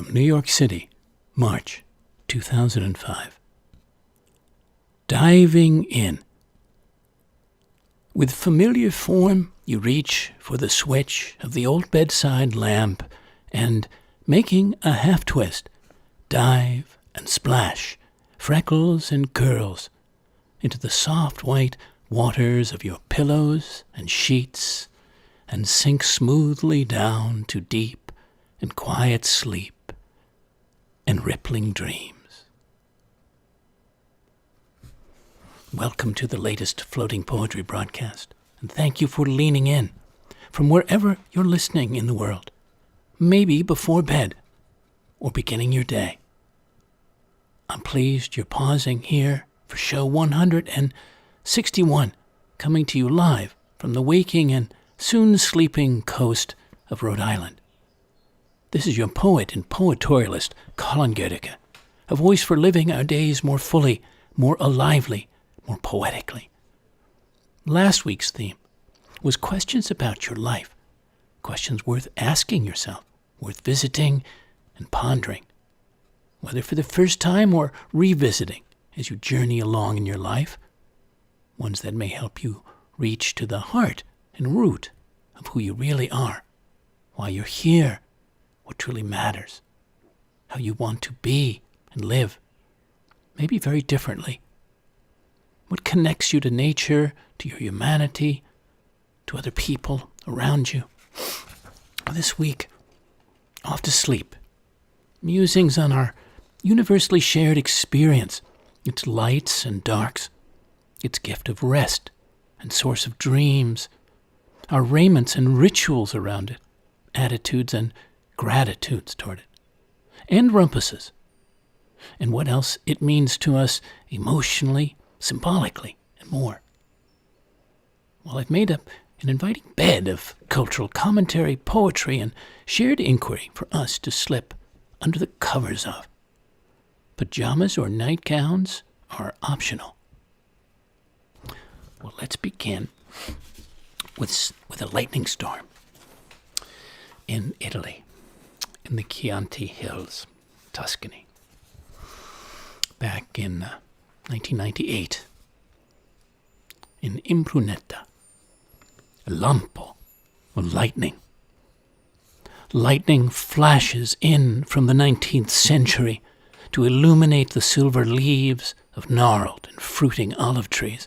From New York City, March 2005. Diving in. With familiar form, you reach for the switch of the old bedside lamp and, making a half-twist, dive and splash, freckles and curls, into the soft white waters of your pillows and sheets, and sink smoothly down to deep and quiet sleep and rippling dreams. Welcome to the latest floating poetry broadcast, and thank you for leaning in from wherever you're listening in the world, maybe before bed or beginning your day. I'm pleased you're pausing here for show 161, coming to you live from the waking and soon sleeping coast of Rhode Island. This is your poet and poetorialist Colin Goedecke, a voice for living our days more fully, more alively, more poetically. Last week's theme was questions about your life, questions worth asking yourself, worth visiting and pondering, whether for the first time or revisiting as you journey along in your life, ones that may help you reach to the heart and root of who you really are, why you're here, what truly matters, how you want to be and live, maybe very differently. What connects you to nature, to your humanity, to other people around you. This week, off to sleep. Musings on our universally shared experience, its lights and darks, its gift of rest and source of dreams, our raiments and rituals around it, attitudes and gratitudes toward it, and rumpuses, and what else it means to us emotionally, symbolically, and more. Well, I've made up an inviting bed of cultural commentary, poetry, and shared inquiry for us to slip under the covers of. Pajamas or nightgowns are optional. Well, let's begin with a lightning storm in Italy, in the Chianti Hills, Tuscany, back in 1998. In Impruneta, a lampo, of lightning. Lightning flashes in from the 19th century to illuminate the silver leaves of gnarled and fruiting olive trees,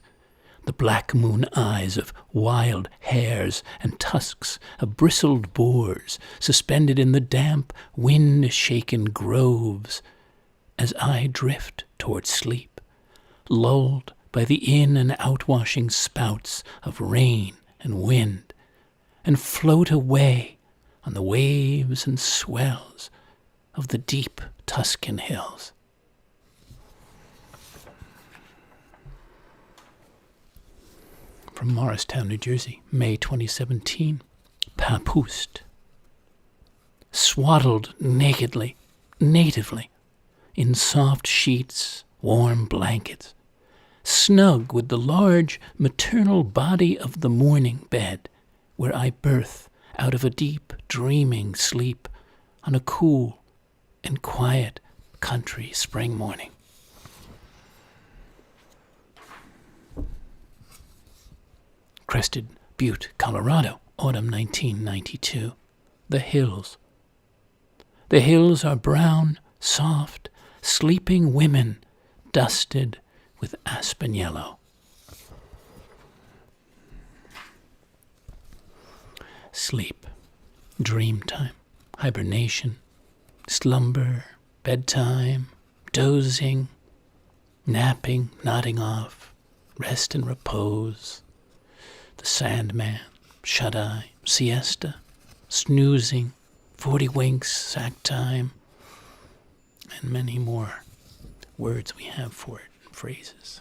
the black moon eyes of wild hares and tusks of bristled boars suspended in the damp, wind-shaken groves, as I drift toward sleep, lulled by the in- and outwashing spouts of rain and wind, and float away on the waves and swells of the deep Tuscan hills. From Morristown, New Jersey, May 2017, Papoose. Swaddled natively, in soft sheets, warm blankets, snug with the large maternal body of the morning bed, where I birth out of a deep, dreaming sleep on a cool and quiet country spring morning. Crested Butte, Colorado, autumn 1992. The hills. The hills are brown, soft, sleeping women, dusted with aspen yellow. Sleep, dream time, hibernation, slumber, bedtime, dozing, napping, nodding off, rest and repose, the Sandman, shut-eye, siesta, snoozing, 40 winks, sack time, and many more words we have for it, phrases.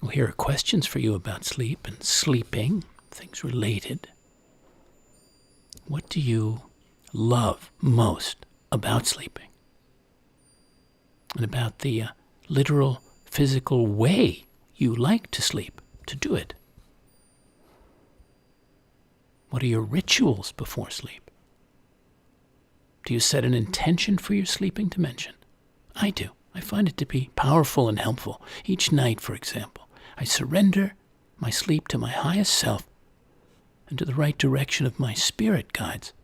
Well, here are questions for you about sleep and sleeping, things related. What do you love most about sleeping? And about the literal, physical way you like to sleep, to do it. What are your rituals before sleep? Do you set an intention for your sleeping dimension? I do. I find it to be powerful and helpful. Each night, for example, I surrender my sleep to my highest self and to the right direction of my spirit guides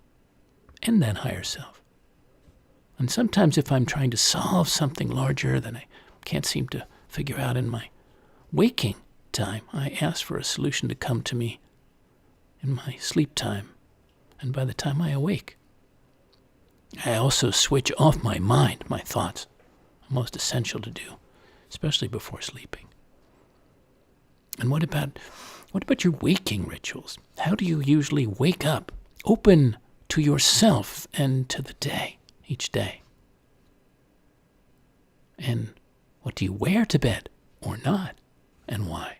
and then higher self. And sometimes if I'm trying to solve something larger that I can't seem to figure out in my waking time, I ask for a solution to come to me in my sleep time and by the time I awake. I also switch off my mind, my thoughts. Most essential to do, especially before sleeping. And what about your waking rituals? How do you usually wake up, open to yourself and to the day, each day? And what do you wear to bed or not, and why?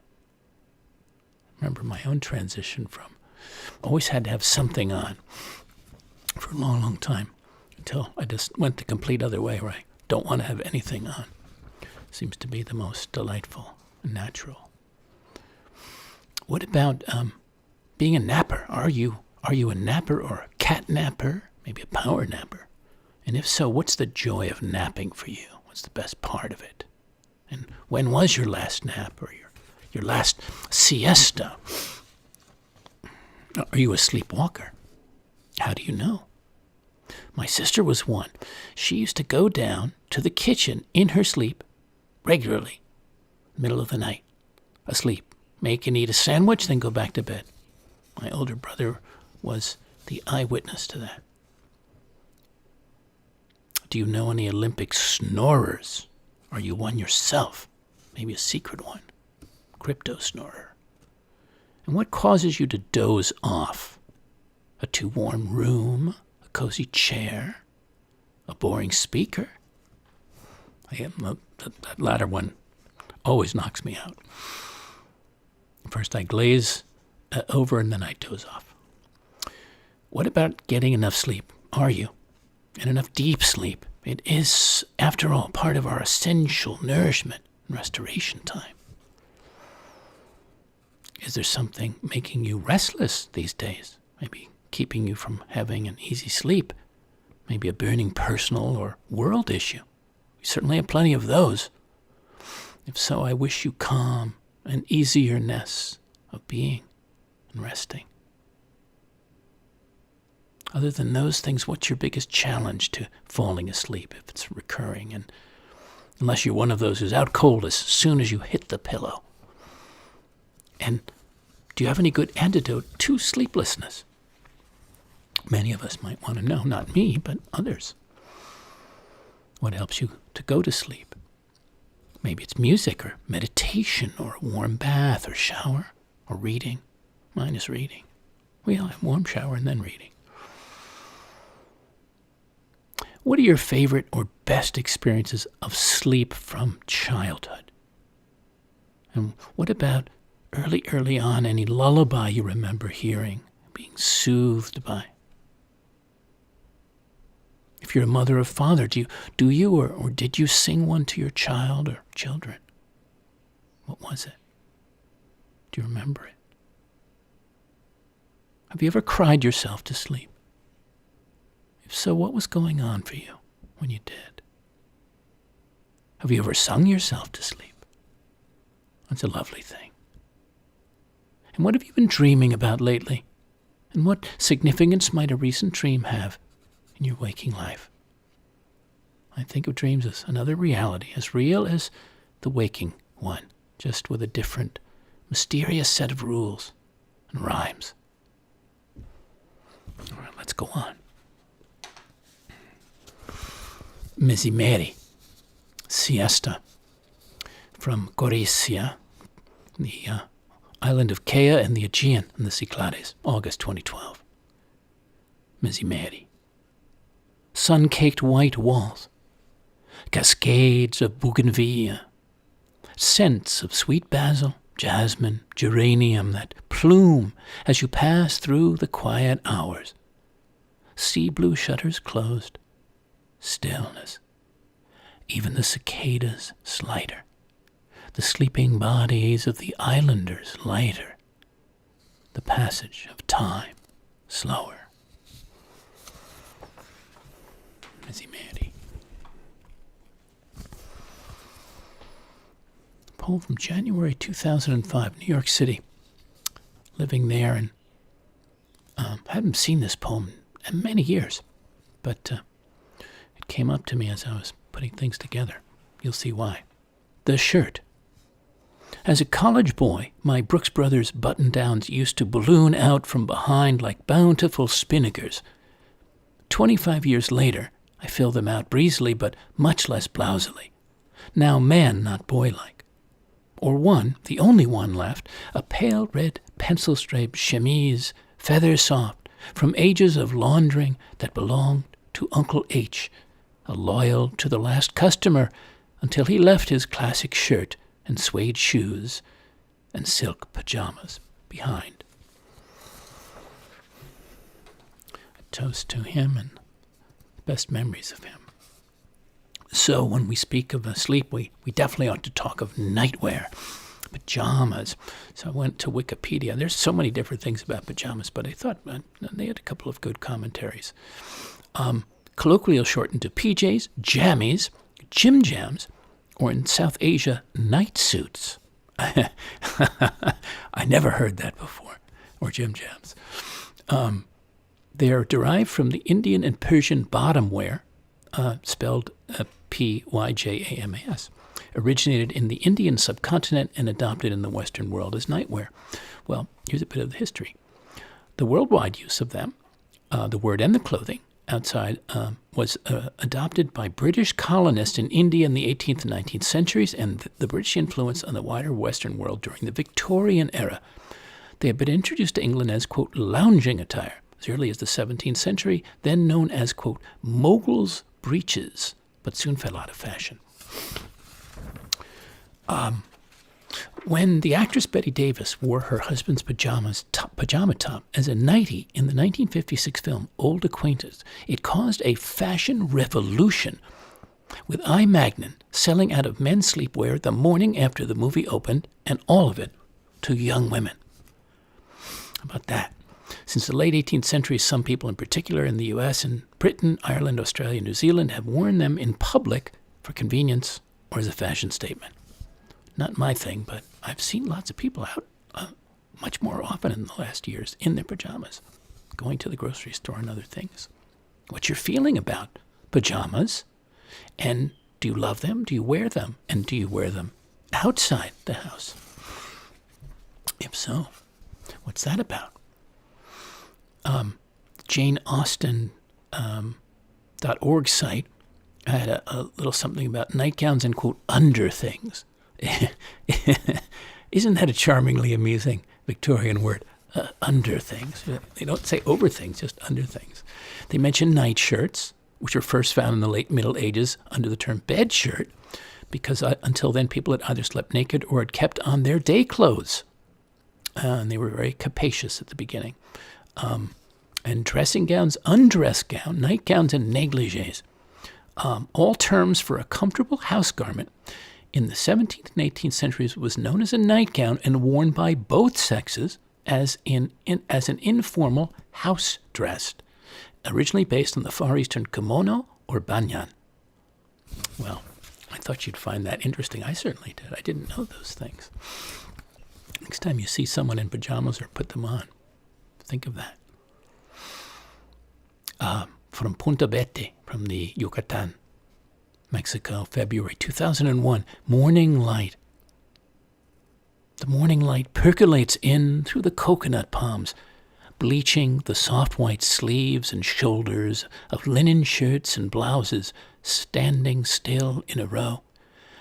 Remember my own transition from always had to have something on for a long, long time until I just went the complete other way, right? Don't want to have anything on. Seems to be the most delightful and natural. What about being a napper? Are you a napper or a cat napper? Maybe a power napper? And if so, what's the joy of napping for you? What's the best part of it? And when was your last nap or your last siesta? Are you a sleepwalker? How do you know? My sister was one. She used to go down to the kitchen in her sleep regularly, middle of the night, asleep, make and eat a sandwich, then go back to bed. My older brother was the eyewitness to that. Do you know any Olympic snorers? Are you one yourself? Maybe a secret one. Crypto snorer. And what causes you to doze off? A too warm room? A cozy chair? A boring speaker? That latter one always knocks me out. First I glaze over and then I doze off. What about getting enough sleep? Are you? And enough deep sleep? It is, after all, part of our essential nourishment and restoration time. Is there something making you restless these days? Maybe keeping you from having an easy sleep? Maybe a burning personal or world issue? We certainly have plenty of those. If so, I wish you calm and easierness of being and resting. Other than those things, what's your biggest challenge to falling asleep if it's recurring? And unless you're one of those who's out cold as soon as you hit the pillow. And do you have any good antidote to sleeplessness? Many of us might want to know, not me, but others. What helps you to go to sleep? Maybe it's music or meditation or a warm bath or shower or reading. Mine is reading. We all have warm shower and then reading. What are your favorite or best experiences of sleep from childhood? And what about early on, any lullaby you remember hearing, being soothed by? If you're a mother or father, do you or did you sing one to your child or children? What was it? Do you remember it? Have you ever cried yourself to sleep? If so, what was going on for you when you did? Have you ever sung yourself to sleep? That's a lovely thing. And what have you been dreaming about lately? And what significance might a recent dream have in your waking life? I think of dreams as another reality, as real as the waking one, just with a different, mysterious set of rules and rhymes. All right, let's go on. Missy Mary, siesta, from Gorizia, the island of Kea and the Aegean in the Cyclades, August 2012. Missy Mary. Sun-caked white walls, cascades of bougainvillea, scents of sweet basil, jasmine, geranium that plume as you pass through the quiet hours. Sea blue shutters closed, stillness, even the cicadas slighter, the sleeping bodies of the islanders lighter, the passage of time slower. Ozymandias. Poem from January 2005, New York City. Living there, and I hadn't seen this poem in many years, but it came up to me as I was putting things together. You'll see why. The shirt. As a college boy, my Brooks Brothers button-downs used to balloon out from behind like bountiful spinnakers. 25 years later, I fill them out breezily, but much less blousily. Now man, not boy-like. Or one, the only one left, a pale red pencil-striped chemise, feather-soft, from ages of laundering that belonged to Uncle H, a loyal to the last customer until he left his classic shirt and suede shoes and silk pajamas behind. A toast to him and the best memories of him. So when we speak of sleep, we definitely ought to talk of nightwear, pajamas. So I went to Wikipedia. There's so many different things about pajamas, but I thought they had a couple of good commentaries. Colloquially shortened to PJs, jammies, gym jams, or in South Asia, night suits. I never heard that before, or gym jams. They are derived from the Indian and Persian bottom wear, spelled Pyjamas, originated in the Indian subcontinent and adopted in the Western world as nightwear. Well, here's a bit of the history. The worldwide use of them, the word and the clothing outside, was adopted by British colonists in India in the 18th and 19th centuries and the British influence on the wider Western world during the Victorian era. They have been introduced to England as, quote, lounging attire as early as the 17th century, then known as, quote, mogul's breeches, but soon fell out of fashion. When the actress Bette Davis wore her husband's pajama top as a nightie in the 1956 film Old Acquaintance, it caused a fashion revolution, with I. Magnin selling out of men's sleepwear the morning after the movie opened, and all of it to young women. How about that? Since the late 18th century, some people in particular in the U.S. and Britain, Ireland, Australia, New Zealand have worn them in public for convenience or as a fashion statement. Not my thing, but I've seen lots of people out much more often in the last years in their pajamas, going to the grocery store and other things. What's your feeling about pajamas? And do you love them? Do you wear them? And do you wear them outside the house? If so, what's that about? JaneAusten.org site had a little something about nightgowns and, quote, under things. Isn't that a charmingly amusing Victorian word? Under things. They don't say over things, just under things. They mention night shirts, which were first found in the late Middle Ages under the term bed shirt, because until then people had either slept naked or had kept on their day clothes. And they were very capacious at the beginning. And dressing gowns, undress gown, nightgowns, and negligés. All terms for a comfortable house garment in the 17th and 18th centuries was known as a nightgown and worn by both sexes as an informal house dress, originally based on the Far Eastern kimono or banyan. Well, I thought you'd find that interesting. I certainly did. I didn't know those things. Next time you see someone in pajamas or put them on, think of that. From Punta Bete, from the Yucatan, Mexico, February 2001, morning light. The morning light percolates in through the coconut palms, bleaching the soft white sleeves and shoulders of linen shirts and blouses standing still in a row,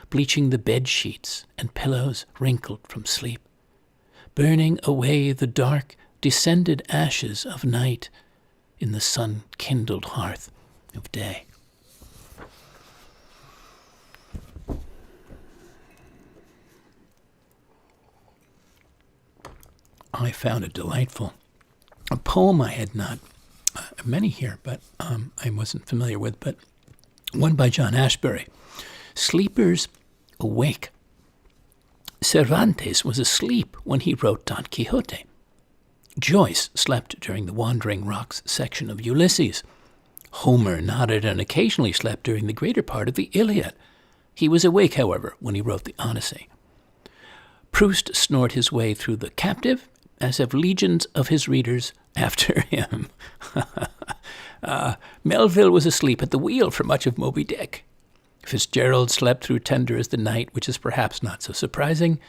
bleaching the bed sheets and pillows wrinkled from sleep, burning away the dark, descended ashes of night in the sun-kindled hearth of day. I found it delightful. A poem I had not, many here, but I wasn't familiar with, but one by John Ashbery. Sleepers awake. Cervantes was asleep when he wrote Don Quixote. Joyce slept during the Wandering Rocks section of Ulysses. Homer nodded and occasionally slept during the greater part of the Iliad. He was awake, however, when he wrote the Odyssey. Proust snored his way through The Captive, as have legions of his readers after him. Melville was asleep at the wheel for much of Moby Dick. Fitzgerald slept through Tender as the Night, which is perhaps not so surprising,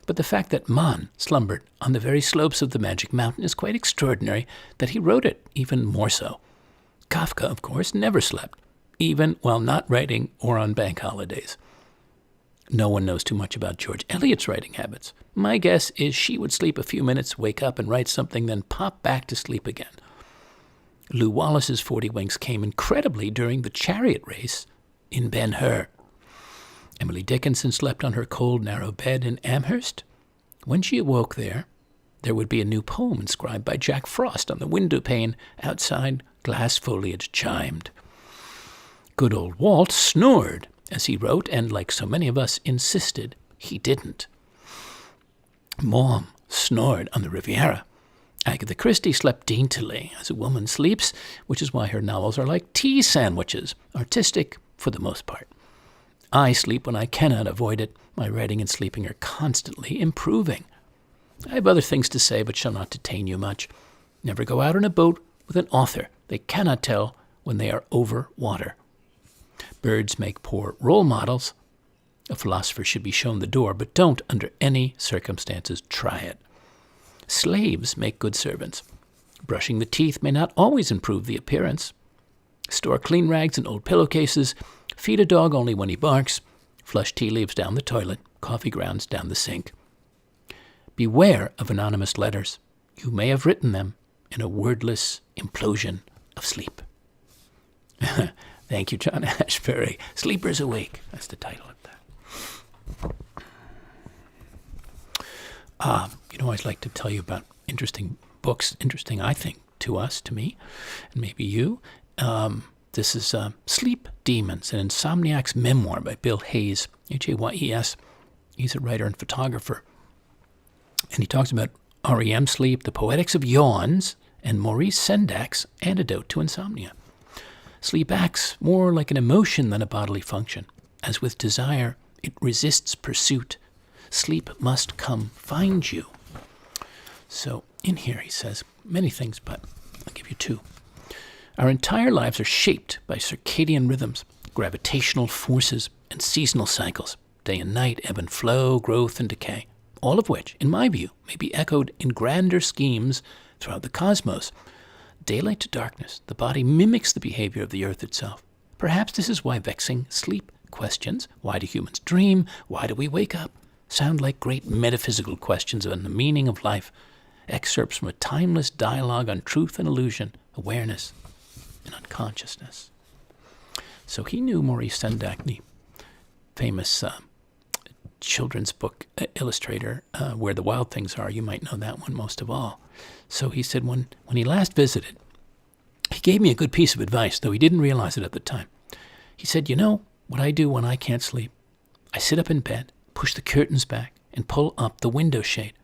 but the fact that Mann slumbered on the very slopes of the Magic Mountain is quite extraordinary, that he wrote it even more so. Kafka, of course, never slept, even while not writing or on bank holidays. No one knows too much about George Eliot's writing habits. My guess is she would sleep a few minutes, wake up and write something, then pop back to sleep again. Lew Wallace's 40 Winks came incredibly during the chariot race in Ben-Hur. Emily Dickinson slept on her cold, narrow bed in Amherst. When she awoke there would be a new poem inscribed by Jack Frost on the window pane outside. Glass foliage chimed. Good old Walt snored as he wrote, and like so many of us, insisted he didn't. Maugham snored on the Riviera. Agatha Christie slept daintily, as a woman sleeps, which is why her novels are like tea sandwiches, artistic for the most part. I sleep when I cannot avoid it. My writing and sleeping are constantly improving. I have other things to say, but shall not detain you much. Never go out on a boat with an author. They cannot tell when they are over water. Birds make poor role models. A philosopher should be shown the door, but don't, under any circumstances, try it. Slaves make good servants. Brushing the teeth may not always improve the appearance. Store clean rags in old pillowcases. Feed a dog only when he barks. Flush tea leaves down the toilet. Coffee grounds down the sink. Beware of anonymous letters. You may have written them in a wordless implosion of sleep. Thank you, John Ashbery. Sleepers Awake. That's the title of that. I always like to tell you about interesting books. Interesting, I think, to me, and maybe you. This is Sleep Demons, an insomniac's memoir by Bill Hayes, Hayes. He's a writer and photographer. And he talks about REM sleep, the poetics of yawns, and Maurice Sendak's antidote to insomnia. Sleep acts more like an emotion than a bodily function. As with desire, it resists pursuit. Sleep must come find you. So in here he says many things, but I'll give you two. Our entire lives are shaped by circadian rhythms, gravitational forces, and seasonal cycles, day and night, ebb and flow, growth and decay, all of which, in my view, may be echoed in grander schemes throughout the cosmos. Daylight to darkness, the body mimics the behavior of the earth itself. Perhaps this is why vexing sleep questions, why do humans dream, why do we wake up, sound like great metaphysical questions on the meaning of life, excerpts from a timeless dialogue on truth and illusion, awareness and unconsciousness. So he knew Maurice Sendak, the famous children's book illustrator, Where the Wild Things Are. You might know that one most of all. So he said when he last visited, he gave me a good piece of advice, though he didn't realize it at the time. He said, you know what I do when I can't sleep? I sit up in bed, push the curtains back, and pull up the window shade.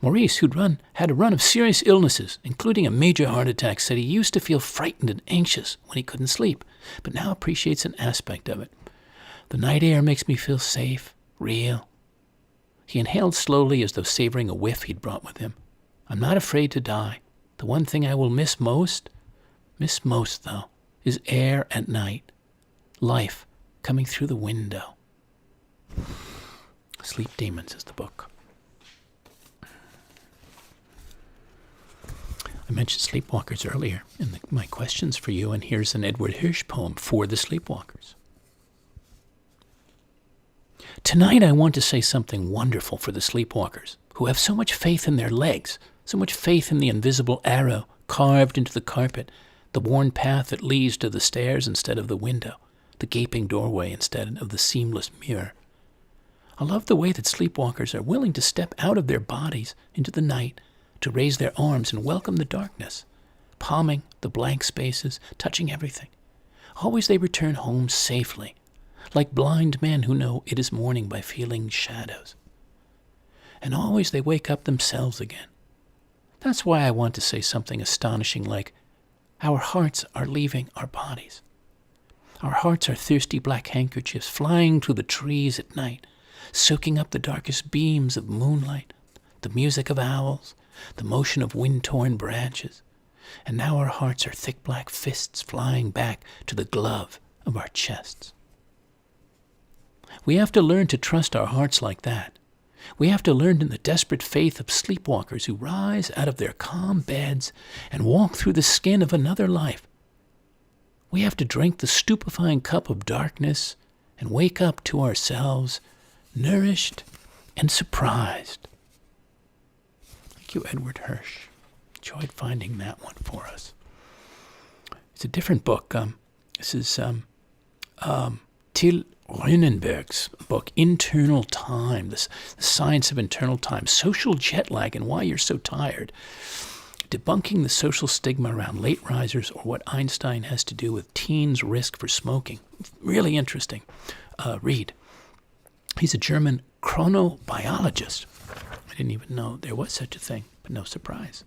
Maurice, who'd had a run of serious illnesses, including a major heart attack, said he used to feel frightened and anxious when he couldn't sleep, but now appreciates an aspect of it. The night air makes me feel safe, real. He inhaled slowly as though savoring a whiff he'd brought with him. I'm not afraid to die. The one thing I will miss most though, is air at night. Life coming through the window. Sleep Demons is the book. I mentioned sleepwalkers earlier in my questions for you, and here's an Edward Hirsch poem for the sleepwalkers. Tonight I want to say something wonderful for the sleepwalkers who have so much faith in their legs, so much faith in the invisible arrow carved into the carpet, the worn path that leads to the stairs instead of the window, the gaping doorway instead of the seamless mirror. I love the way that sleepwalkers are willing to step out of their bodies into the night, to raise their arms and welcome the darkness, palming the blank spaces, touching everything. Always they return home safely, like blind men who know it is morning by feeling shadows. And always they wake up themselves again. That's why I want to say something astonishing like, Our hearts are leaving our bodies. Our hearts are thirsty black handkerchiefs flying through the trees at night, soaking up the darkest beams of moonlight, the music of owls, the motion of wind-torn branches. And now our hearts are thick black fists flying back to the glove of our chests. We have to learn to trust our hearts like that. We have to learn in the desperate faith of sleepwalkers who rise out of their calm beds and walk through the skin of another life. We have to drink the stupefying cup of darkness and wake up to ourselves, nourished and surprised. Thank you, Edward Hirsch. Enjoyed finding that one for us. It's a different book. This is Till Rünenberg's book, Internal Time, the Science of Internal Time, Social Jet Lag and Why You're So Tired, debunking the social stigma around late risers or what Einstein has to do with teens' risk for smoking. Really interesting read. He's a German chronobiologist. I didn't even know there was such a thing, but no surprise.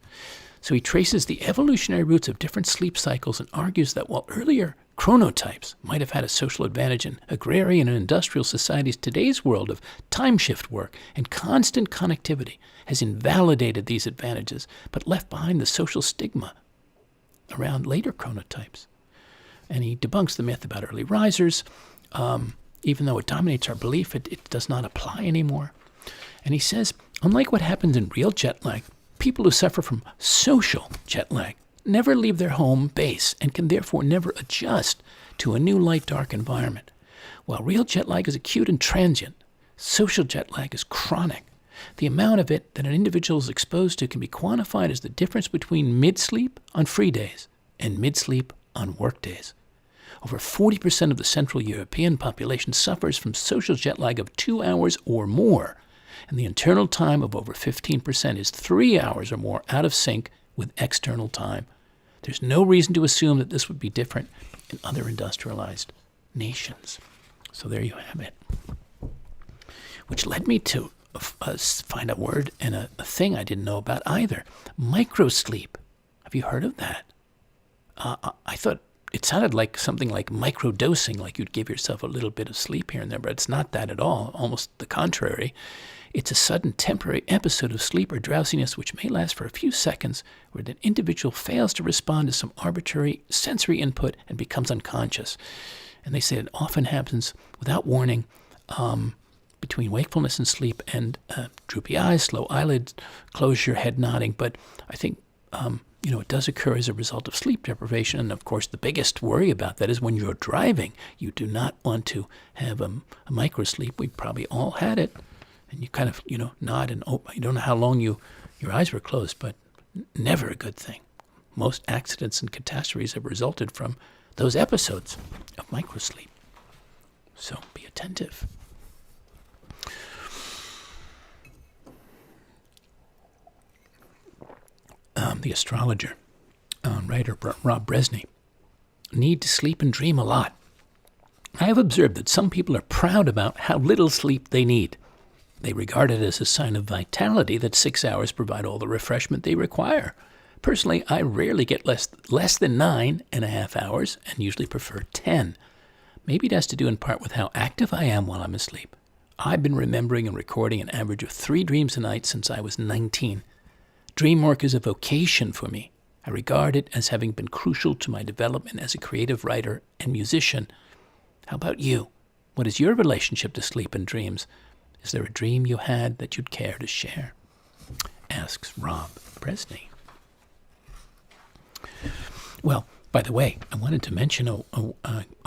So he traces the evolutionary roots of different sleep cycles and argues that while earlier chronotypes might have had a social advantage in agrarian and industrial societies, today's world of time shift work and constant connectivity has invalidated these advantages, but left behind the social stigma around later chronotypes. And he debunks the myth about early risers. Even though it dominates our belief, it does not apply anymore. And he says, unlike what happens in real jet lag, people who suffer from social jet lag never leave their home base and can therefore never adjust to a new light-dark environment. While real jet lag is acute and transient, social jet lag is chronic. The amount of it that an individual is exposed to can be quantified as the difference between mid-sleep on free days and mid-sleep on work days. Over 40% of the Central European population suffers from social jet lag of 2 hours or more, and the internal time of over 15% is 3 hours or more out of sync with external time. There's no reason to assume that this would be different in other industrialized nations. So there you have it. Which led me to find a word and a thing I didn't know about either. Microsleep. Have you heard of that? I thought it sounded like something like microdosing, like you'd give yourself a little bit of sleep here and there, but it's not that at all, almost the contrary. It's a sudden temporary episode of sleep or drowsiness which may last for a few seconds, where the individual fails to respond to some arbitrary sensory input and becomes unconscious. And they say it often happens without warning between wakefulness and sleep, and droopy eyes, slow eyelids, closure, head nodding. But I think it does occur as a result of sleep deprivation. And of course, the biggest worry about that is when you're driving. You do not want to have a microsleep. We probably all had it. And you kind of, nod and open. You don't know how long your eyes were closed, but never a good thing. Most accidents and catastrophes have resulted from those episodes of microsleep. So be attentive. The astrologer, writer Rob Bresney, need to sleep and dream a lot. I have observed that some people are proud about how little sleep they need. They regard it as a sign of vitality that 6 hours provide all the refreshment they require. Personally, I rarely get less than 9.5 hours and usually prefer 10. Maybe it has to do in part with how active I am while I'm asleep. I've been remembering and recording an average of 3 dreams a night since I was 19. Dream work is a vocation for me. I regard it as having been crucial to my development as a creative writer and musician. How about you? What is your relationship to sleep and dreams? Is there a dream you had that you'd care to share? Asks Rob Bresney. Well, by the way, I wanted to mention a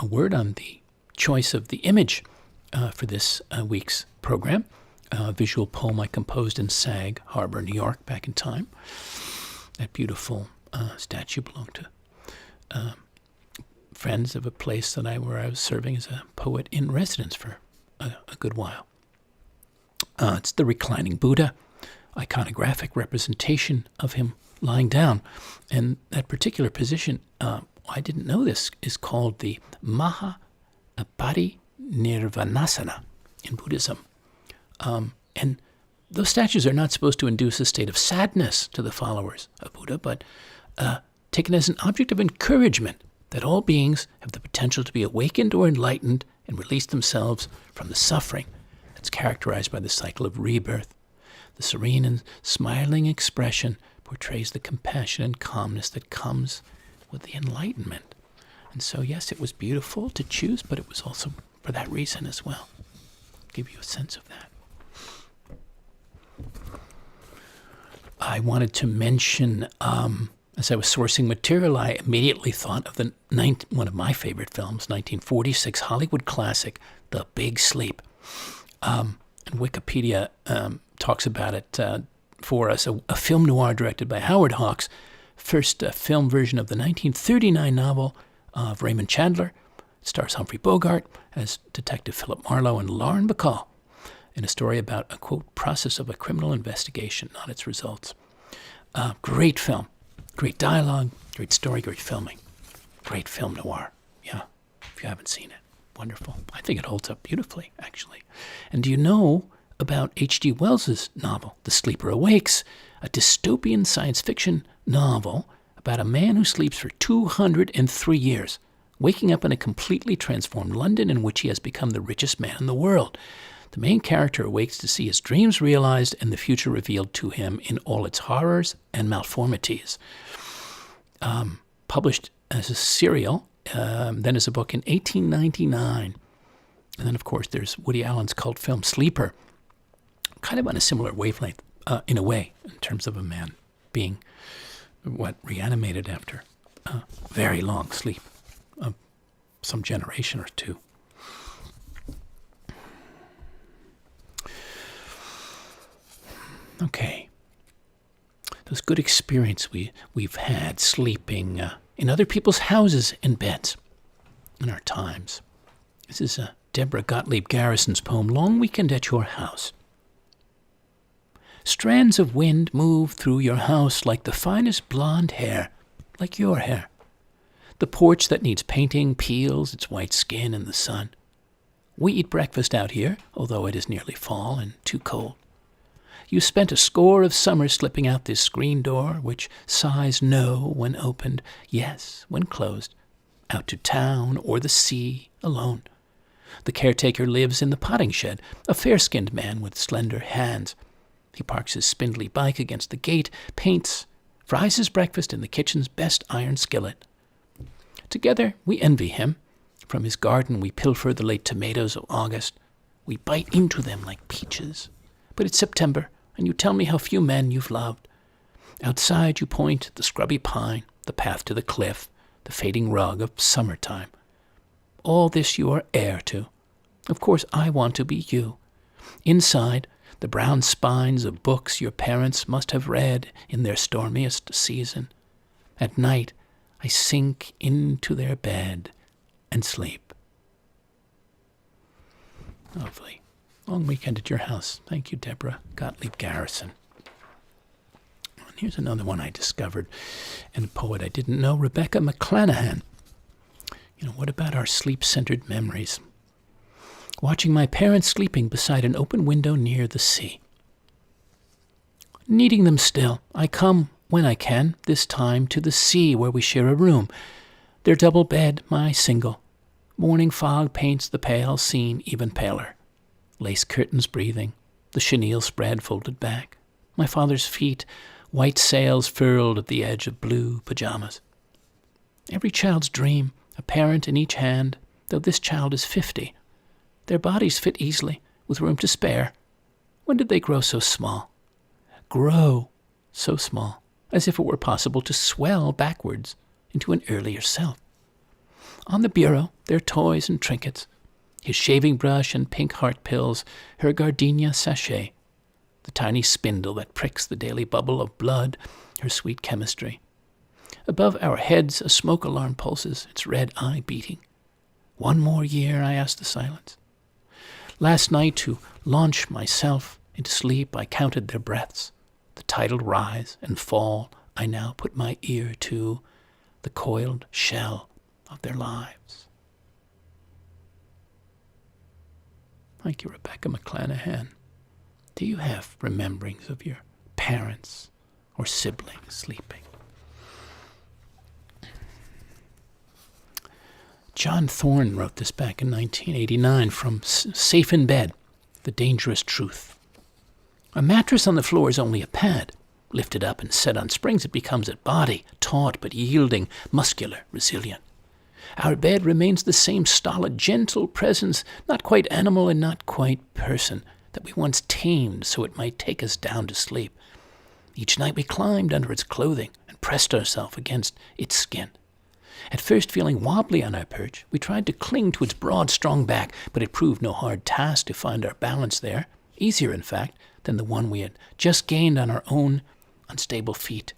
word on the choice of the image for this week's program. A visual poem I composed in Sag Harbor, New York, back in time. That beautiful statue belonged to friends of a place where I was serving as a poet in residence for a good while. It's the reclining Buddha, iconographic representation of him lying down. And that particular position, I didn't know this, is called the Mahaparinirvanasana in Buddhism. And those statues are not supposed to induce a state of sadness to the followers of Buddha, but to taken as an object of encouragement that all beings have the potential to be awakened or enlightened and release themselves from the suffering that's characterized by the cycle of rebirth. The serene and smiling expression portrays the compassion and calmness that comes with the enlightenment. And so, yes, it was beautiful to choose, but it was also for that reason as well. Give you a sense of that. I wanted to mention, as I was sourcing material, I immediately thought of one of my favorite films, 1946 Hollywood classic, The Big Sleep. And Wikipedia talks about it for us, a film noir directed by Howard Hawks, first film version of the 1939 novel of Raymond Chandler. It stars Humphrey Bogart as Detective Philip Marlowe and Lauren Bacall in a story about a, quote, process of a criminal investigation, not its results. Great film. Great dialogue, great story, great filming. Great film noir. Yeah, if you haven't seen it. Wonderful. I think it holds up beautifully, actually. And do you know about H.G. Wells's novel, The Sleeper Awakes, a dystopian science fiction novel about a man who sleeps for 203 years, waking up in a completely transformed London in which he has become the richest man in the world. The main character awakes to see his dreams realized and the future revealed to him in all its horrors and malformities. Published as a serial, then as a book in 1899. And then, of course, there's Woody Allen's cult film Sleeper, kind of on a similar wavelength, in a way, in terms of a man being, reanimated after a very long sleep of some generation or two. Okay. Those good experiences we've had sleeping in other people's houses and beds in our times. This is Deborah Gottlieb Garrison's poem, Long Weekend at Your House. Strands of wind move through your house like the finest blonde hair, like your hair. The porch that needs painting peels its white skin in the sun. We eat breakfast out here, although it is nearly fall and too cold. You spent a score of summers slipping out this screen door, which sighs no when opened, yes when closed, out to town or the sea alone. The caretaker lives in the potting shed, a fair-skinned man with slender hands. He parks his spindly bike against the gate, paints, fries his breakfast in the kitchen's best iron skillet. Together we envy him. From his garden we pilfer the late tomatoes of August. We bite into them like peaches. But it's September, and you tell me how few men you've loved. Outside you point at the scrubby pine, the path to the cliff, the fading rug of summertime. All this you are heir to. Of course I want to be you. Inside, the brown spines of books your parents must have read in their stormiest season. At night, I sink into their bed and sleep. Lovely. Long weekend at your house. Thank you, Deborah Gottlieb Garrison. And here's another one I discovered, and a poet I didn't know, Rebecca McClanahan. What about our sleep-centered memories? Watching my parents sleeping beside an open window near the sea. Needing them still, I come, when I can, this time to the sea where we share a room. Their double bed, my single. Morning fog paints the pale scene even paler. Lace curtains breathing, the chenille spread folded back. My father's feet, white sails furled at the edge of blue pajamas. Every child's dream, a parent in each hand, though this child is 50. Their bodies fit easily, with room to spare. When did they grow so small? Grow so small, as if it were possible to swell backwards into an earlier self. On the bureau, their toys and trinkets, his shaving brush and pink heart pills, her gardenia sachet, the tiny spindle that pricks the daily bubble of blood, her sweet chemistry. Above our heads, a smoke alarm pulses, its red eye beating. One more year, I ask the silence. Last night, to launch myself into sleep, I counted their breaths, the tidal rise and fall. I now put my ear to the coiled shell of their lives. Thank you, Rebecca McClanahan. Do you have rememberings of your parents or siblings sleeping? John Thorne wrote this back in 1989 from Safe in Bed, The Dangerous Truth. A mattress on the floor is only a pad. Lifted up and set on springs, it becomes a body, taut but yielding, muscular, resilient. Our bed remains the same stolid, gentle presence, not quite animal and not quite person, that we once tamed so it might take us down to sleep. Each night we climbed under its clothing and pressed ourselves against its skin. At first feeling wobbly on our perch, we tried to cling to its broad, strong back, but it proved no hard task to find our balance there, easier, in fact, than the one we had just gained on our own unstable feet.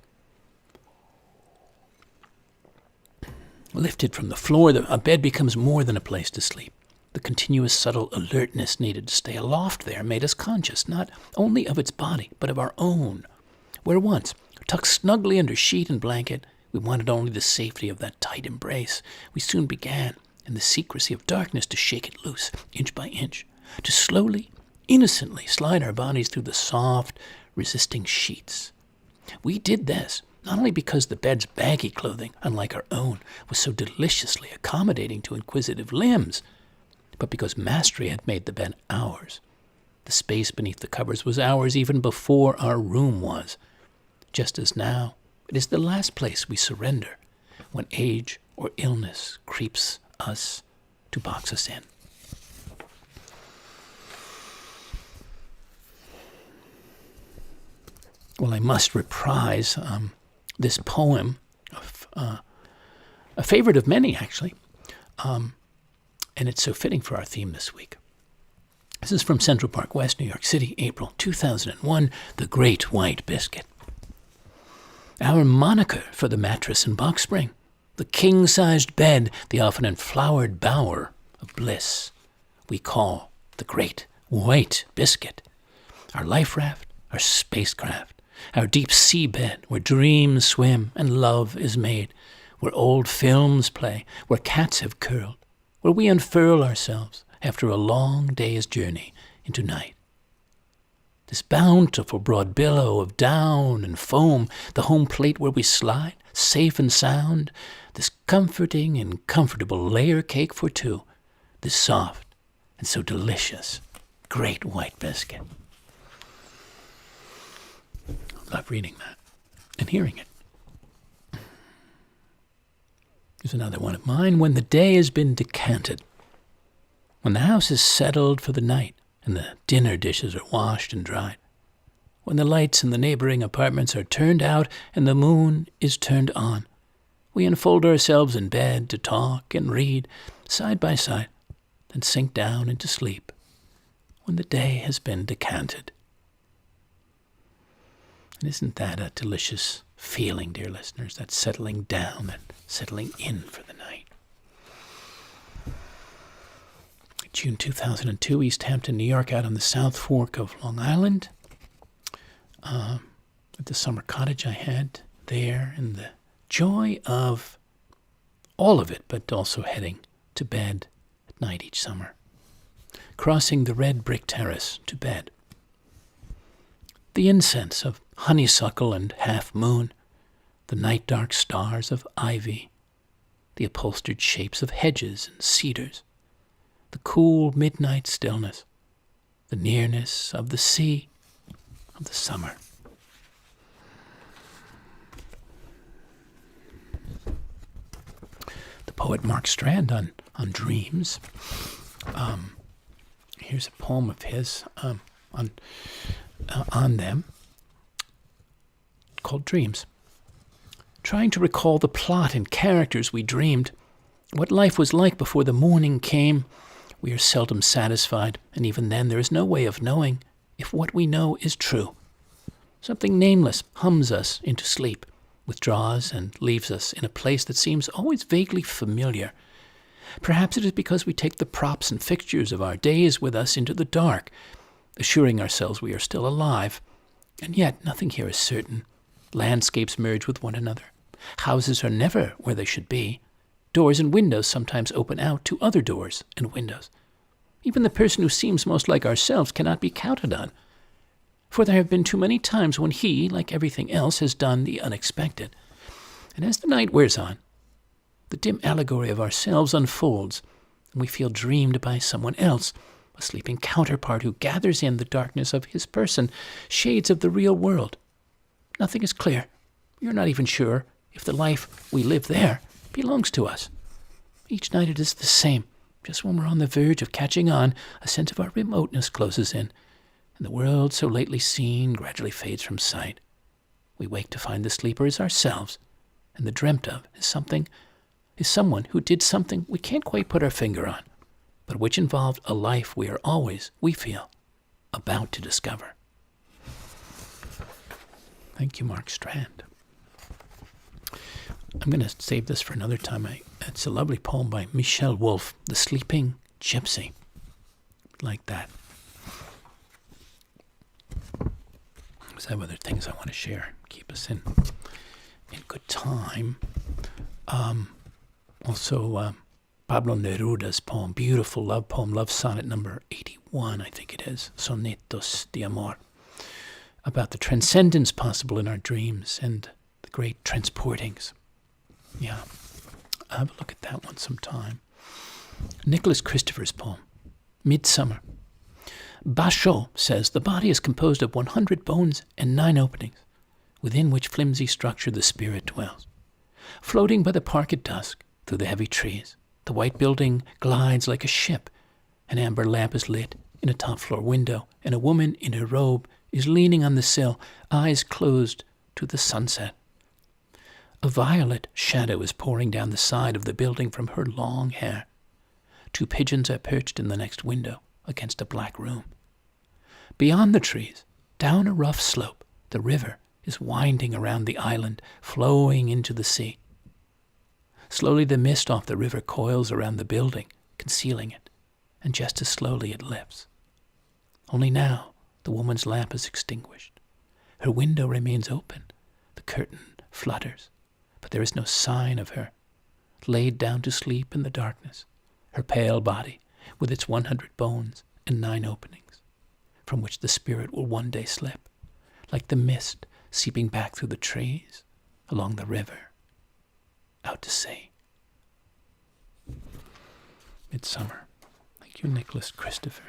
Lifted from the floor, a bed becomes more than a place to sleep. The continuous subtle alertness needed to stay aloft there made us conscious not only of its body, but of our own. Where once, tucked snugly under sheet and blanket, we wanted only the safety of that tight embrace, we soon began, in the secrecy of darkness, to shake it loose, inch by inch, to slowly, innocently slide our bodies through the soft, resisting sheets. We did this not only because the bed's baggy clothing, unlike our own, was so deliciously accommodating to inquisitive limbs, but because mastery had made the bed ours. The space beneath the covers was ours even before our room was. Just as now, it is the last place we surrender when age or illness creeps us to box us in. Well, I must reprise this poem, a favorite of many, actually, and it's so fitting for our theme this week. This is from Central Park West, New York City, April 2001, The Great White Biscuit. Our moniker for the mattress and box spring, the king-sized bed, the often enflowered bower of bliss, we call the Great White Biscuit. Our life raft, our spacecraft, our deep sea bed where dreams swim and love is made, where old films play, where cats have curled, where we unfurl ourselves after a long day's journey into night. This bountiful broad billow of down and foam, the home plate where we slide, safe and sound, this comforting and comfortable layer cake for two, this soft and so delicious Great White Biscuit. I love reading that and hearing it. Here's another one of mine. When the day has been decanted, when the house is settled for the night and the dinner dishes are washed and dried, when the lights in the neighboring apartments are turned out and the moon is turned on, we unfold ourselves in bed to talk and read side by side, then sink down into sleep when the day has been decanted. And isn't that a delicious feeling, dear listeners, that settling down, that settling in for the night? June 2002, East Hampton, New York, out on the South Fork of Long Island. At the summer cottage I had there, and the joy of all of it, but also heading to bed at night each summer. Crossing the red brick terrace to bed. The incense of honeysuckle and half-moon, the night-dark stars of ivy, the upholstered shapes of hedges and cedars, the cool midnight stillness, the nearness of the sea of the summer. The poet Mark Strand on dreams. Here's a poem of his on them called Dreams. Trying to recall the plot and characters we dreamed, what life was like before the morning came, we are seldom satisfied, and even then there is no way of knowing if what we know is true. Something nameless hums us into sleep, withdraws and leaves us in a place that seems always vaguely familiar. Perhaps it is because we take the props and fixtures of our days with us into the dark, assuring ourselves we are still alive, and yet nothing here is certain. Landscapes merge with one another. Houses are never where they should be. Doors and windows sometimes open out to other doors and windows. Even the person who seems most like ourselves cannot be counted on, for there have been too many times when he, like everything else, has done the unexpected. And as the night wears on, the dim allegory of ourselves unfolds, and we feel dreamed by someone else, a sleeping counterpart who gathers in the darkness of his person shades of the real world. Nothing is clear. You're not even sure if the life we live there belongs to us. Each night it is the same. Just when we're on the verge of catching on, a sense of our remoteness closes in, and the world so lately seen gradually fades from sight. We wake to find the sleeper is ourselves, and the dreamt of is someone who did something we can't quite put our finger on, but which involved a life we are always, we feel, about to discover. Thank you, Mark Strand. I'm going to save this for another time. It's a lovely poem by Michelle Wolf, The Sleeping Gypsy. Like that. There's other things I want to share. Keep us in good time. Also, Pablo Neruda's poem, beautiful love poem, love sonnet number 81, I think it is, Sonetos de Amor, about the transcendence possible in our dreams and the great transportings. Yeah, I'll have a look at that one sometime. Nicholas Christopher's poem, Midsummer. Bachot says the body is composed of 100 bones and 9 openings, within which flimsy structure the spirit dwells. Floating by the park at dusk, through the heavy trees, the white building glides like a ship. An amber lamp is lit in a top-floor window, and a woman in her robe is leaning on the sill, eyes closed to the sunset. A violet shadow is pouring down the side of the building from her long hair. 2 pigeons are perched in the next window against a black room. Beyond the trees, down a rough slope, the river is winding around the island, flowing into the sea. Slowly the mist off the river coils around the building, concealing it, and just as slowly it lifts. Only now the woman's lamp is extinguished. Her window remains open. The curtain flutters, but there is no sign of her, laid down to sleep in the darkness, her pale body with its 100 bones and 9 openings, from which the spirit will one day slip, like the mist seeping back through the trees, along the river, out to sea. Midsummer. Thank you, Nicholas Christopher.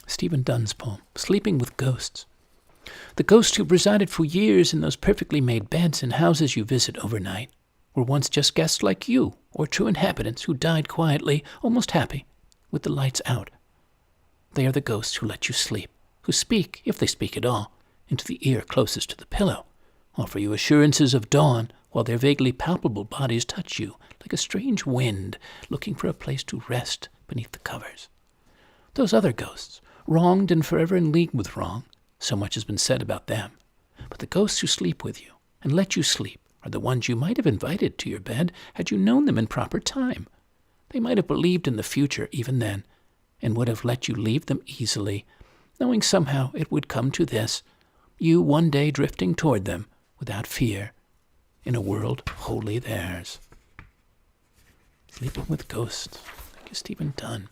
Stephen Dunn's poem, Sleeping with Ghosts. The ghosts who've resided for years in those perfectly made beds in houses you visit overnight were once just guests like you, or true inhabitants who died quietly, almost happy, with the lights out. They are the ghosts who let you sleep, who speak, if they speak at all, into the ear closest to the pillow, offer you assurances of dawn while their vaguely palpable bodies touch you like a strange wind looking for a place to rest beneath the covers. Those other ghosts, wronged and forever in league with wrong, so much has been said about them. But the ghosts who sleep with you and let you sleep are the ones you might have invited to your bed had you known them in proper time. They might have believed in the future even then, and would have let you leave them easily, knowing somehow it would come to this, you one day drifting toward them without fear, in a world wholly theirs. Sleeping with Ghosts. Thank you, Stephen Dunn.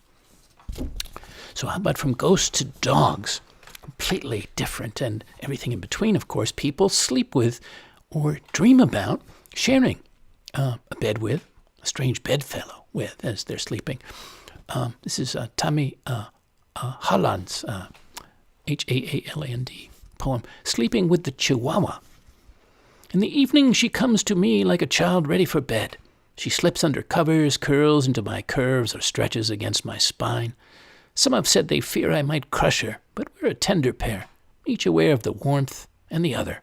So how about from ghosts to dogs? Completely different, and everything in between, of course. People sleep with or dream about sharing a bed with, a strange bedfellow with, as they're sleeping. This is Tammy Haaland's Haaland poem, Sleeping with the Chihuahua. In the evening she comes to me like a child ready for bed. She slips under covers, curls into my curves, or stretches against my spine. Some have said they fear I might crush her, but we're a tender pair, each aware of the warmth and the other.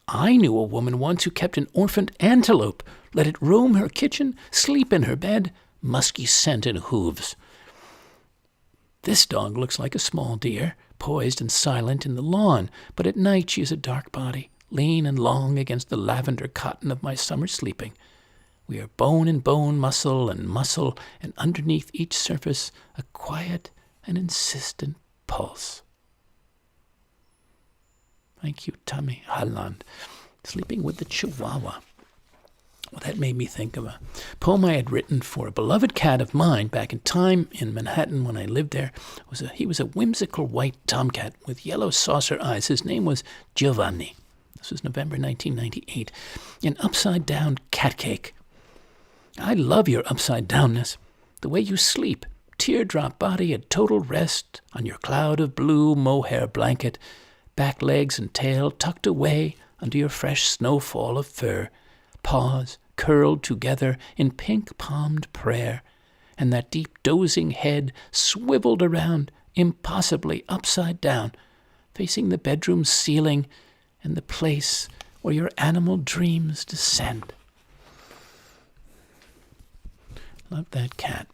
I knew a woman once who kept an orphaned antelope, let it roam her kitchen, sleep in her bed, musky scent and hooves. This dog looks like a small deer, poised and silent in the lawn, but at night she is a dark body, lean and long against the lavender cotton of my summer sleeping. We are bone and bone, muscle, and underneath each surface a quiet and insistent pulse. Thank you, Tammy Haaland. Sleeping with the Chihuahua. Well, that made me think of a poem I had written for a beloved cat of mine back in time in Manhattan when I lived there. He was a whimsical white tomcat with yellow saucer eyes. His name was Giovanni. This was November 1998. An upside-down cat cake. I love your upside-downness. The way you sleep, teardrop body at total rest on your cloud of blue mohair blanket, back legs and tail tucked away under your fresh snowfall of fur, paws curled together in pink-palmed prayer, and that deep dozing head swiveled around impossibly upside down, facing the bedroom ceiling and the place where your animal dreams descend. Love that cat.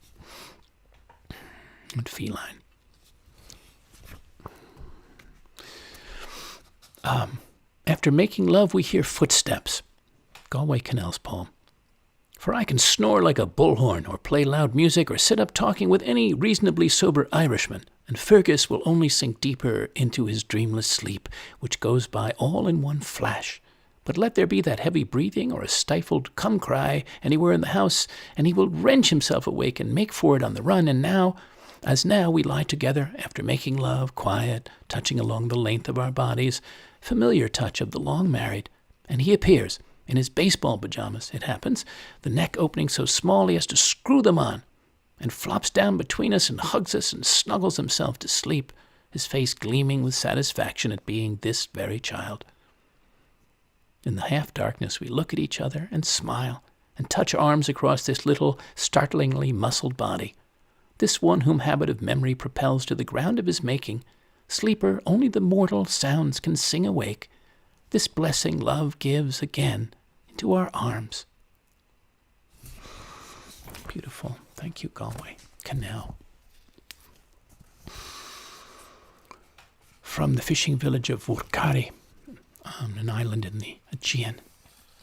And feline. After making love, we hear footsteps. Galway Canal's poem. For I can snore like a bullhorn, or play loud music, or sit up talking with any reasonably sober Irishman, and Fergus will only sink deeper into his dreamless sleep, which goes by all in one flash. But let there be that heavy breathing or a stifled come-cry anywhere in the house, and he will wrench himself awake and make for it on the run, and now we lie together after making love, quiet, touching along the length of our bodies, familiar touch of the long married, and he appears, in his baseball pajamas, it happens, the neck opening so small he has to screw them on, and flops down between us and hugs us and snuggles himself to sleep, his face gleaming with satisfaction at being this very child. In the half-darkness we look at each other and smile and touch arms across this little, startlingly muscled body, this one whom habit of memory propels to the ground of his making, sleeper only the mortal sounds can sing awake, this blessing love gives again into our arms. Beautiful. Thank you, Galway Canal. From the fishing village of Vurkari, an island in the Aegean,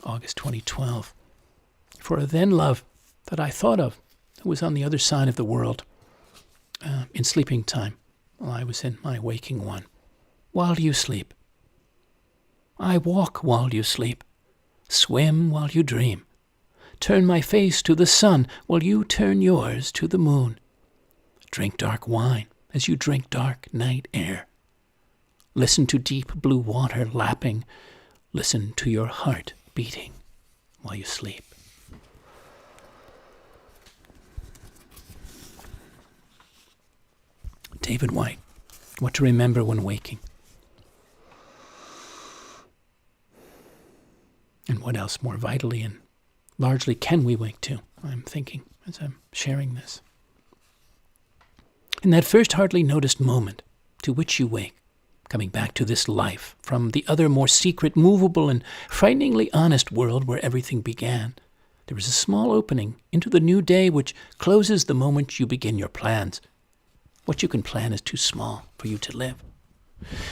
August 2012. For a then love that I thought of, who was on the other side of the world, in sleeping time, while I was in my waking one. While you sleep. I walk while you sleep, swim while you dream, turn my face to the sun while you turn yours to the moon, drink dark wine as you drink dark night air, listen to deep blue water lapping, listen to your heart beating while you sleep. David White, What to Remember When Waking. And what else more vitally and largely can we wake to? I'm thinking as I'm sharing this. In that first hardly noticed moment to which you wake, coming back to this life from the other more secret, movable, and frighteningly honest world where everything began, there is a small opening into the new day which closes the moment you begin your plans. What you can plan is too small for you to live.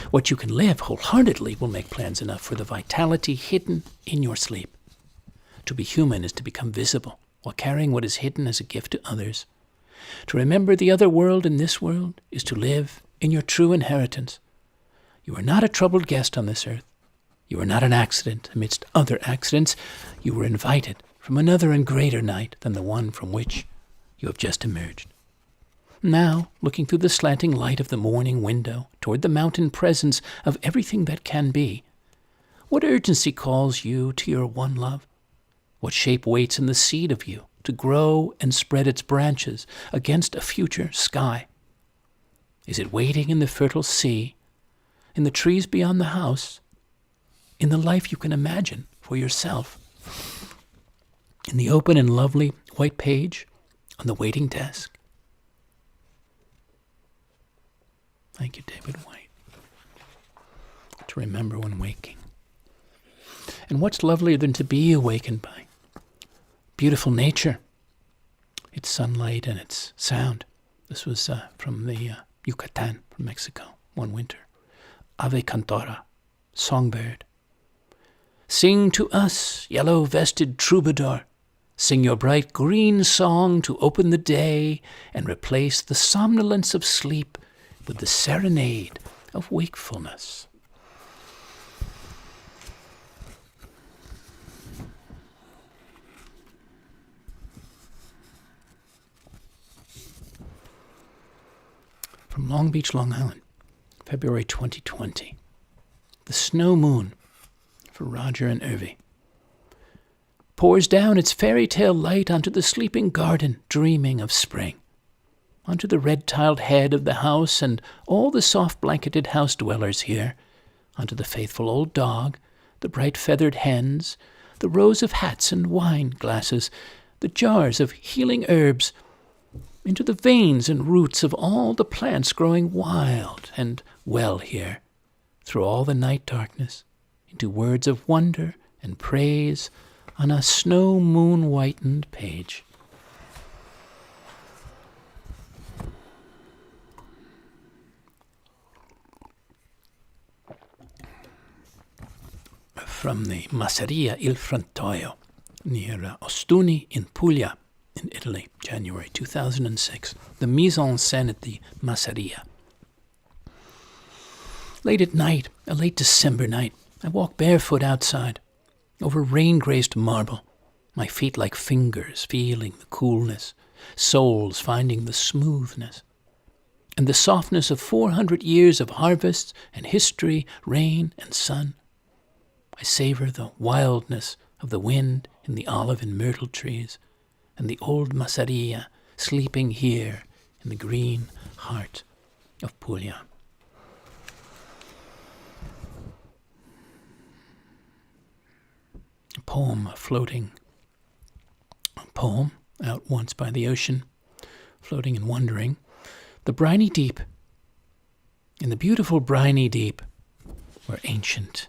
What you can live wholeheartedly will make plans enough for the vitality hidden in your sleep. To be human is to become visible while carrying what is hidden as a gift to others. To remember the other world in this world is to live in your true inheritance. You are not a troubled guest on this earth. You are not an accident amidst other accidents. You were invited from another and greater night than the one from which you have just emerged. Now, looking through the slanting light of the morning window toward the mountain presence of everything that can be, what urgency calls you to your one love? What shape waits in the seed of you to grow and spread its branches against a future sky? Is it waiting in the fertile sea, in the trees beyond the house, in the life you can imagine for yourself, in the open and lovely white page on the waiting desk? Thank you, David White. To remember when waking. And what's lovelier than to be awakened by beautiful nature, its sunlight and its sound. This was from the Yucatan, from Mexico, one winter. Ave Cantora, songbird. Sing to us, yellow-vested troubadour. Sing your bright green song to open the day and replace the somnolence of sleep with the serenade of wakefulness. from Long Beach, Long Island, February 2020. The snow moon for Roger and Irvy pours down its fairy tale light onto the sleeping garden, dreaming of spring, onto the red-tiled head of the house and all the soft-blanketed house dwellers here, onto the faithful old dog, the bright feathered hens, the rows of hats and wine glasses, the jars of healing herbs, into the veins and roots of all the plants growing wild and well here, through all the night darkness, into words of wonder and praise on a snow-moon-whitened page. From the Masseria Il Frantoio, near Ostuni in Puglia, in Italy, January 2006. The mise en scène at the Masseria. Late at night, a late December night, I walk barefoot outside, over rain-graced marble, my feet like fingers feeling the coolness, soles finding the smoothness, and the softness of 400 years of harvests and history, rain and sun. I savor the wildness of the wind in the olive and myrtle trees, and the old Masseria sleeping here in the green heart of Puglia. A poem out once by the ocean, floating and wondering. The briny deep, in the beautiful briny deep, where ancient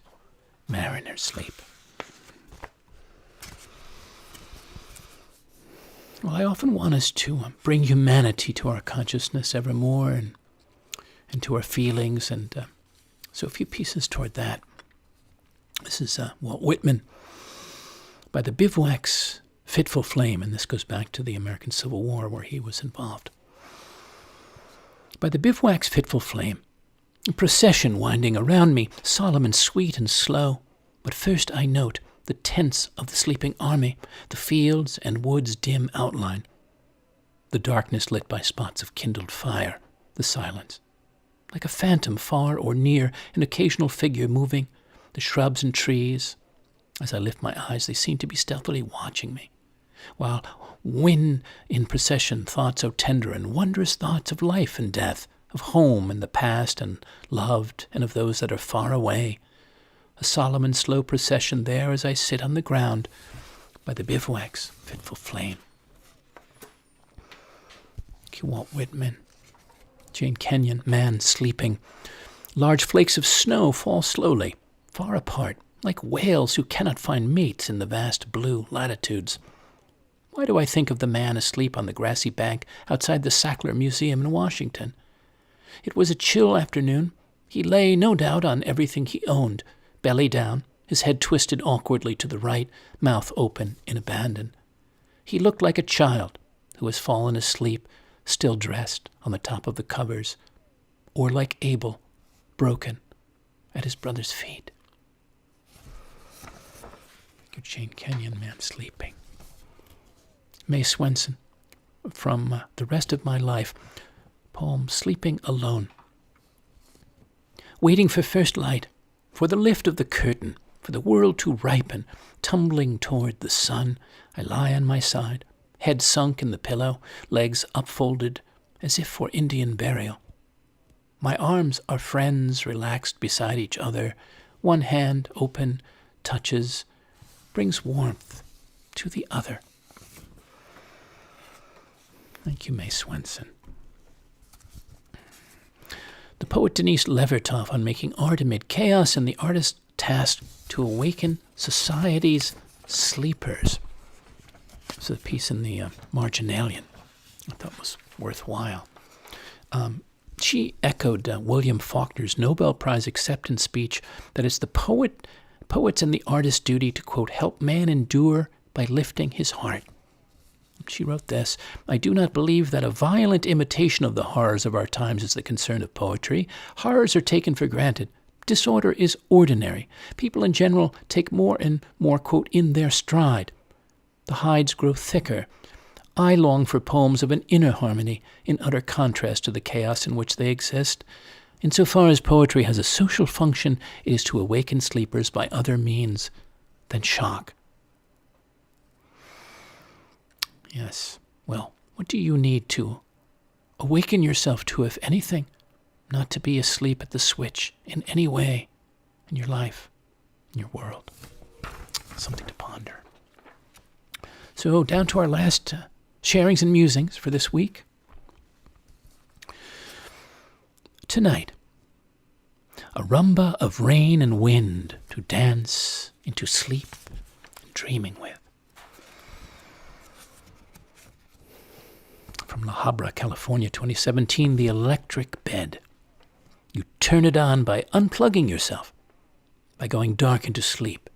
mariners sleep. Well, I often want us to bring humanity to our consciousness evermore and to our feelings, and so a few pieces toward that. This is Walt Whitman by the Bivouac's Fitful Flame, and this goes back to the American Civil War where he was involved. By the Bivouac's Fitful Flame, a procession winding around me, solemn and sweet and slow, but first I note the tents of the sleeping army, the fields and woods' dim outline, the darkness lit by spots of kindled fire, the silence. Like a phantom far or near, an occasional figure moving, the shrubs and trees. As I lift my eyes, they seem to be stealthily watching me, while win in procession thoughts so tender and wondrous thoughts of life and death, of home and the past and loved and of those that are far away. A solemn and slow procession there as I sit on the ground by the Bivouac's Fitful Flame. Walt Whitman. Jane Kenyon, man sleeping. Large flakes of snow fall slowly, far apart, like whales who cannot find mates in the vast blue latitudes. Why do I think of the man asleep on the grassy bank outside the Sackler Museum in Washington? It was a chill afternoon. He lay, no doubt, on everything he owned, belly down, his head twisted awkwardly to the right, mouth open in abandon. He looked like a child who has fallen asleep, still dressed, on the top of the covers, or like Abel, broken at his brother's feet. Good Jane Kenyon, man sleeping. May Swenson, from The Rest of My Life, poem Sleeping Alone. Waiting for first light, for the lift of the curtain, for the world to ripen, tumbling toward the sun, I lie on my side, head sunk in the pillow, legs upfolded, as if for Indian burial. My arms are friends relaxed beside each other. One hand, open, touches, brings warmth to the other. Thank you, May Swenson. The poet Denise Levertov on making art amid chaos and the artist tasked to awaken society's sleepers. This is a piece in the Marginalian I thought was worthwhile. She echoed William Faulkner's Nobel Prize acceptance speech that it's the poet's and the artist's duty to, quote, help man endure by lifting his heart. She wrote this: I do not believe that a violent imitation of the horrors of our times is the concern of poetry. Horrors are taken for granted. Disorder is ordinary. People in general take more and more, quote, in their stride. The hides grow thicker. I long for poems of an inner harmony in utter contrast to the chaos in which they exist. Insofar as poetry has a social function, it is to awaken sleepers by other means than shock. Yes, well, what do you need to awaken yourself to, if anything? Not to be asleep at the switch in any way in your life, in your world. Something to ponder. So down to our last sharings and musings for this week. Tonight, a rumba of rain and wind to dance into sleep and dreaming with. From La Habra, California, 2017, The Electric Bed. You turn it on by unplugging yourself, by going dark into sleep,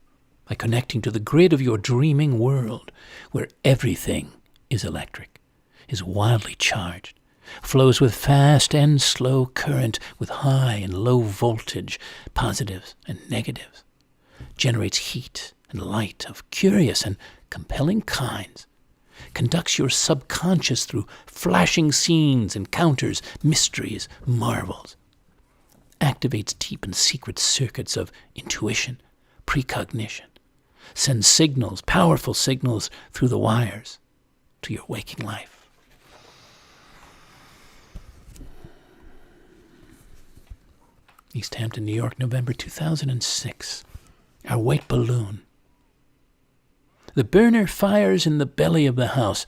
by connecting to the grid of your dreaming world, where everything is electric, is wildly charged, flows with fast and slow current, with high and low voltage, positives and negatives, generates heat and light of curious and compelling kinds, conducts your subconscious through flashing scenes, encounters, mysteries, marvels, activates deep and secret circuits of intuition, precognition, sends signals, powerful signals through the wires to your waking life. East Hampton, New York, November 2006. Our white balloon. The burner fires in the belly of the house,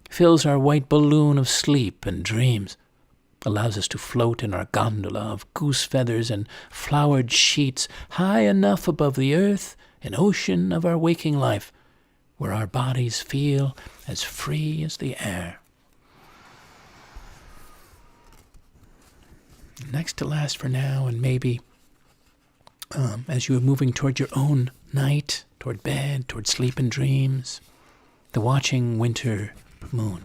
fills our white balloon of sleep and dreams, allows us to float in our gondola of goose feathers and flowered sheets high enough above the earth and ocean of our waking life, where our bodies feel as free as the air. Next to last for now, and maybe as you are moving toward your own night, toward bed, toward sleep and dreams, the watching winter moon.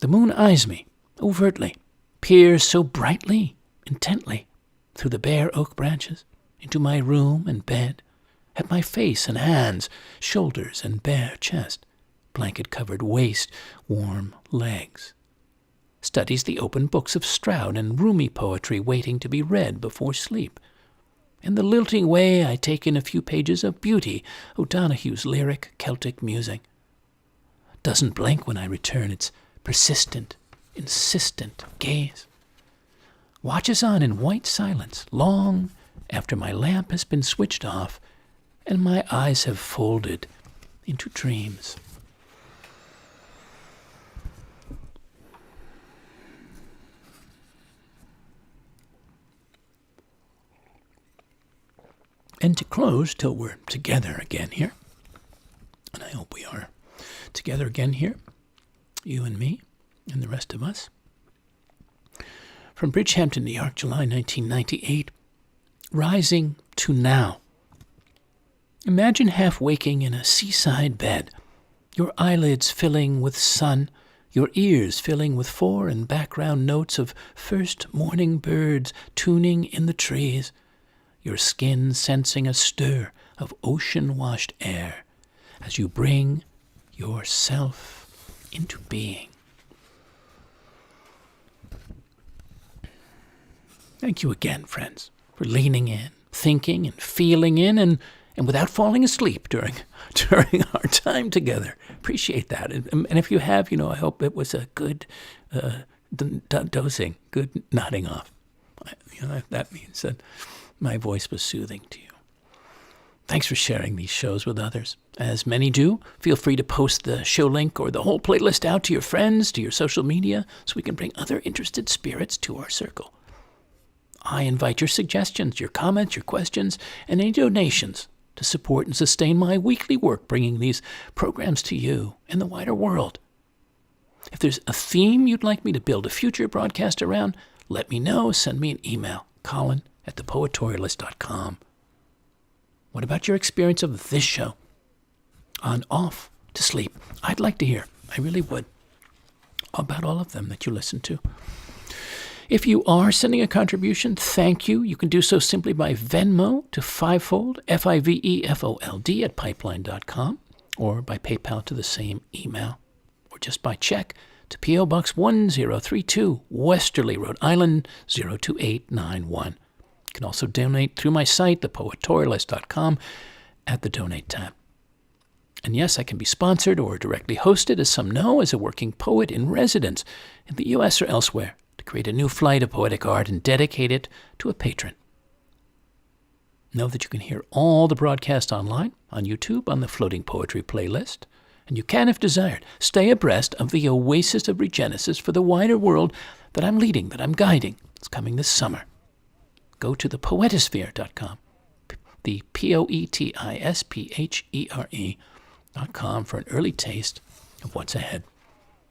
The moon eyes me overtly, peers so brightly, intently, through the bare oak branches, into my room and bed, at my face and hands, shoulders and bare chest, blanket-covered waist, warm legs. Studies the open books of Stroud and Rumi poetry waiting to be read before sleep. In the lilting way, I take in a few pages of Beauty, O'Donoghue's lyric Celtic musing. Doesn't blink when I return its persistent, insistent gaze. Watches on in white silence, long after my lamp has been switched off and my eyes have folded into dreams. And to close, till we're together again here, and I hope we are together again here, you and me and the rest of us, from Bridgehampton, New York, July 1998, rising to now. Imagine half waking in a seaside bed, your eyelids filling with sun, your ears filling with fore and background notes of first morning birds tuning in the trees, your skin sensing a stir of ocean-washed air as you bring yourself into being. Thank you again, friends, for leaning in, thinking and feeling in, and without falling asleep during our time together. Appreciate that. And if you have, I hope it was a good dosing, good nodding off. That means that my voice was soothing to you. Thanks for sharing these shows with others. As many do, feel free to post the show link or the whole playlist out to your friends, to your social media, so we can bring other interested spirits to our circle. I invite your suggestions, your comments, your questions, and any donations to support and sustain my weekly work bringing these programs to you and the wider world. If there's a theme you'd like me to build a future broadcast around, let me know. Send me an email, colin@thepoetorialist.com. What about your experience of this show? On off to sleep. I'd like to hear. I really would. About all of them that you listen to. If you are sending a contribution, thank you. You can do so simply by Venmo to Fivefold, Fivefold, at pipeline.com. or by PayPal to the same email, or just by check to P.O. Box 1032, Westerly, Rhode Island, 02891. You can also donate through my site, thepoetorialist.com, at the Donate tab. And yes, I can be sponsored or directly hosted, as some know, as a working poet in residence in the U.S. or elsewhere, to create a new flight of poetic art and dedicate it to a patron. Know that you can hear all the broadcasts online, on YouTube, on the Floating Poetry playlist, and you can, if desired, stay abreast of the oasis of regenesis for the wider world that I'm leading, that I'm guiding. It's coming this summer. Go to the poetisphere.com, the poetisphere.com for an early taste of what's ahead.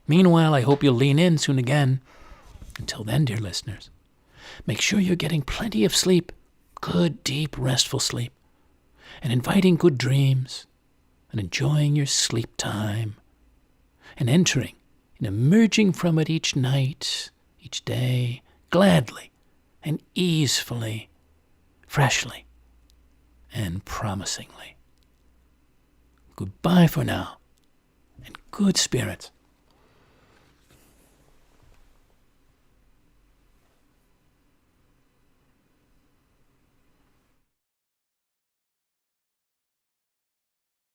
Meanwhile, I hope you'll lean in soon again. Until then, dear listeners, make sure you're getting plenty of sleep, good, deep, restful sleep, and inviting good dreams, and enjoying your sleep time, and entering and emerging from it each night, each day, gladly and easefully, freshly and promisingly. Goodbye for now, and good spirits.